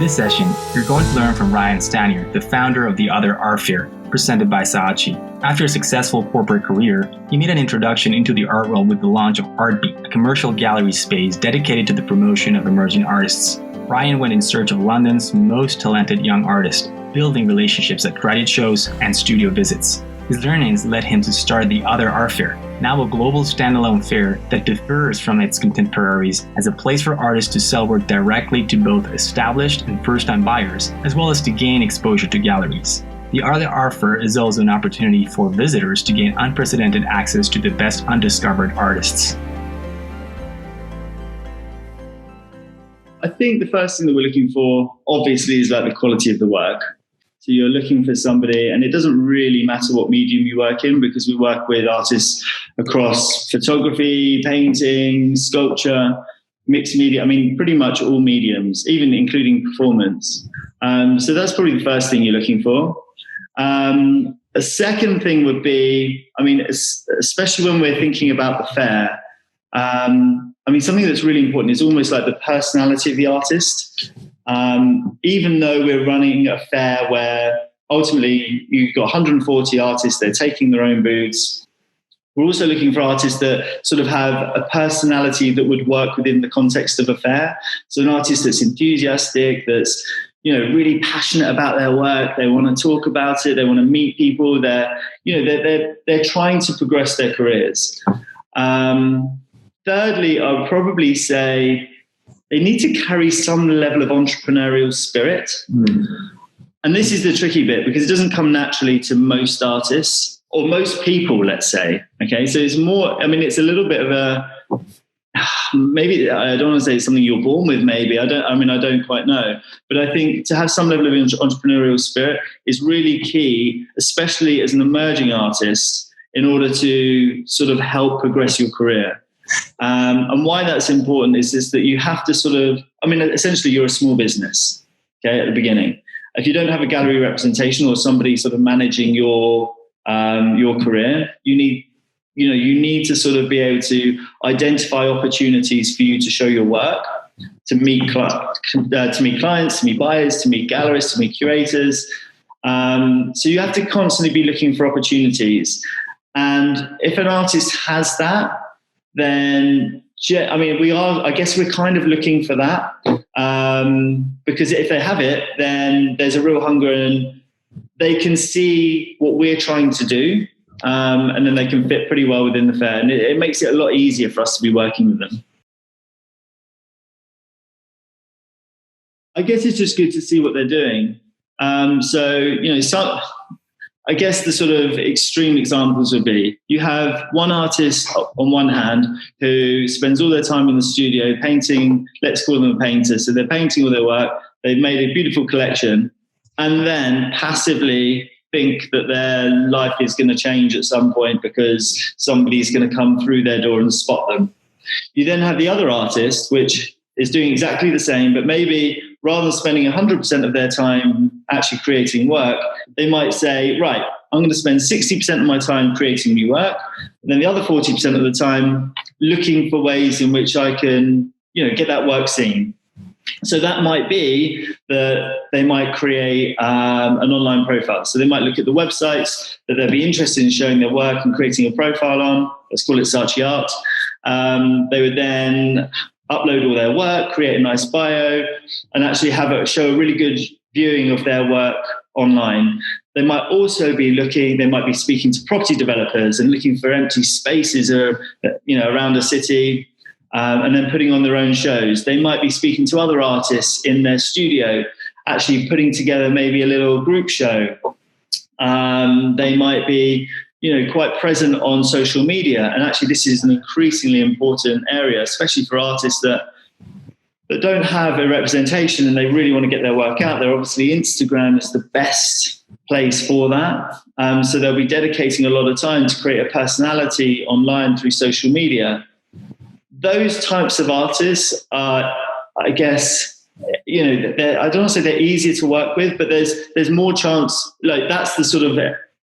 this session, you're going to learn from Ryan Stanier, the founder of the Other Art Fair, presented by Saatchi. After a successful corporate career, he made an introduction into the art world with the launch of Artbeat, a commercial gallery space dedicated to the promotion of emerging artists. Ryan went in search of London's most talented young artists, building relationships at credit shows and studio visits. His learnings led him to start the Other Art Fair, now a global standalone fair that differs from its contemporaries as a place for artists to sell work directly to both established and first-time buyers, as well as to gain exposure to galleries. The Other Art Fair is also an opportunity for visitors to gain unprecedented access to the best undiscovered artists. I think the first thing that we're looking for, obviously, is like the quality of the work. So you're looking for somebody, and it doesn't really matter what medium you work in, because we work with artists across photography, painting, sculpture, mixed media. I mean, pretty much all mediums, even including performance. So that's probably the first thing you're looking for. A second thing would be, I mean, especially when we're thinking about the fair, something that's really important is almost like the personality of the artist. Even though we're running a fair where ultimately you've got 140 artists, they're taking their own booths. We're also looking for artists that sort of have a personality that would work within the context of a fair. So an artist that's enthusiastic, that's, really passionate about their work. They want to talk about it. They want to meet people. They're trying to progress their careers. Thirdly, I would probably say they need to carry some level of entrepreneurial spirit. And this is the tricky bit, because it doesn't come naturally to most artists or most people, let's say. Okay, so it's more, it's a little bit of maybe I don't want to say it's something you're born with, maybe. I don't quite know. But I think to have some level of entrepreneurial spirit is really key, especially as an emerging artist, in order to sort of help progress your career. And why that's important is that you have to essentially you're a small business, okay, at the beginning. If you don't have a gallery representation or somebody sort of managing your career, you need to sort of be able to identify opportunities for you to show your work, to meet clients, to meet buyers, to meet gallerists, to meet curators. So you have to constantly be looking for opportunities. And if an artist has that, then we're kind of looking for that, because if they have it, then there's a real hunger and they can see what we're trying to do, and then they can fit pretty well within the fair, and it makes it a lot easier for us to be working with them. I guess it's just good to see what they're doing. I guess the sort of extreme examples would be, you have one artist on one hand who spends all their time in the studio painting, let's call them a painter. So they're painting all their work, they've made a beautiful collection, and then passively think that their life is going to change at some point because somebody's going to come through their door and spot them. You then have the other artist, which is doing exactly the same, but maybe rather than spending 100% of their time actually creating work, they might say, right, I'm going to spend 60% of my time creating new work, and then the other 40% of the time looking for ways in which I can, get that work seen. So that might be that they might create an online profile. So they might look at the websites that they'd be interested in showing their work and creating a profile on. Let's call it Saatchi Art. They would then upload all their work, create a nice bio, and actually show a really good viewing of their work online. They might also be speaking to property developers and looking for empty spaces around a city, and then putting on their own shows. They might be speaking to other artists in their studio, actually putting together maybe a little group show. They might be quite present on social media. And actually this is an increasingly important area, especially for artists that don't have a representation and they really want to get their work out there. Obviously Instagram is the best place for that. So they'll be dedicating a lot of time to create a personality online through social media. Those types of artists are, I guess, I don't want to say they're easier to work with, but there's more chance, that's the sort of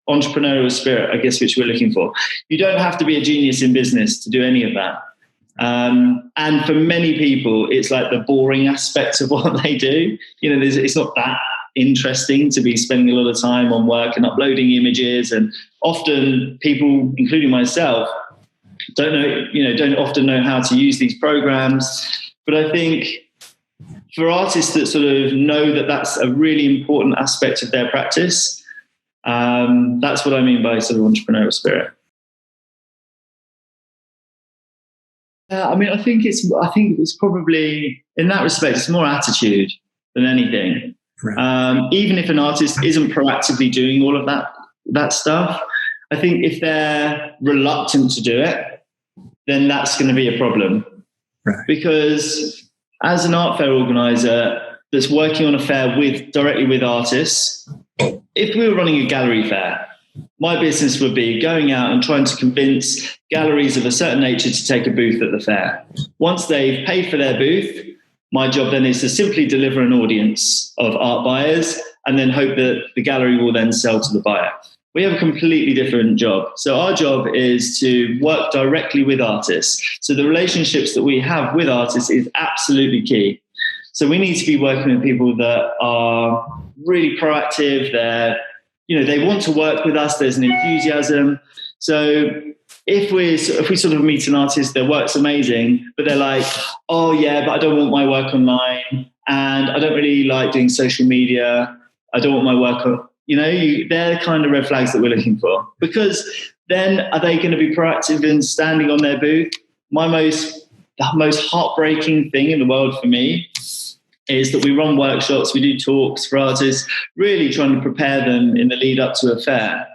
entrepreneurial spirit, I guess, which we're looking for. You don't have to be a genius in business to do any of that. And for many people, it's like the boring aspect of what they do. It's not that interesting to be spending a lot of time on work and uploading images. And often people, including myself, don't often know how to use these programs. But I think for artists that sort of know that that's a really important aspect of their practice, that's what I mean by sort of entrepreneurial spirit. I think it's probably, in that respect, it's more attitude than anything. Right. Even if an artist isn't proactively doing all of that stuff, I think if they're reluctant to do it, then that's going to be a problem. Right. Because as an art fair organizer that's working on a fair directly with artists, if we were running a gallery fair, my business would be going out and trying to convince galleries of a certain nature to take a booth at the fair. Once they've paid for their booth, my job then is to simply deliver an audience of art buyers and then hope that the gallery will then sell to the buyer. We have a completely different job. So our job is to work directly with artists. So the relationships that we have with artists is absolutely key. So we need to be working with people that are really proactive. They want to work with us. There's an enthusiasm. So if we sort of meet an artist, their work's amazing, but they're like, oh yeah, but I don't want my work online, and I don't really like doing social media. I don't want my work on, they're the kind of red flags that we're looking for. Because then are they going to be proactive in standing on their booth? The most heartbreaking thing in the world for me is that we run workshops, we do talks for artists, really trying to prepare them in the lead up to a fair.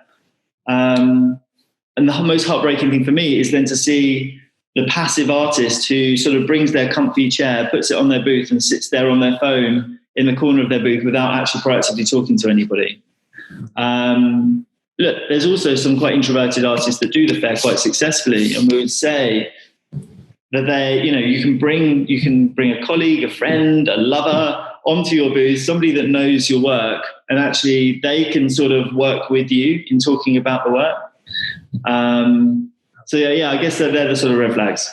And the most heartbreaking thing for me is then to see the passive artist who sort of brings their comfy chair, puts it on their booth and sits there on their phone in the corner of their booth without actually proactively talking to anybody. Look, there's also some quite introverted artists that do the fair quite successfully, and we would say that you can bring a colleague, a friend, a lover onto your booth, somebody that knows your work, and actually they can sort of work with you in talking about the work. I guess they're the sort of red flags.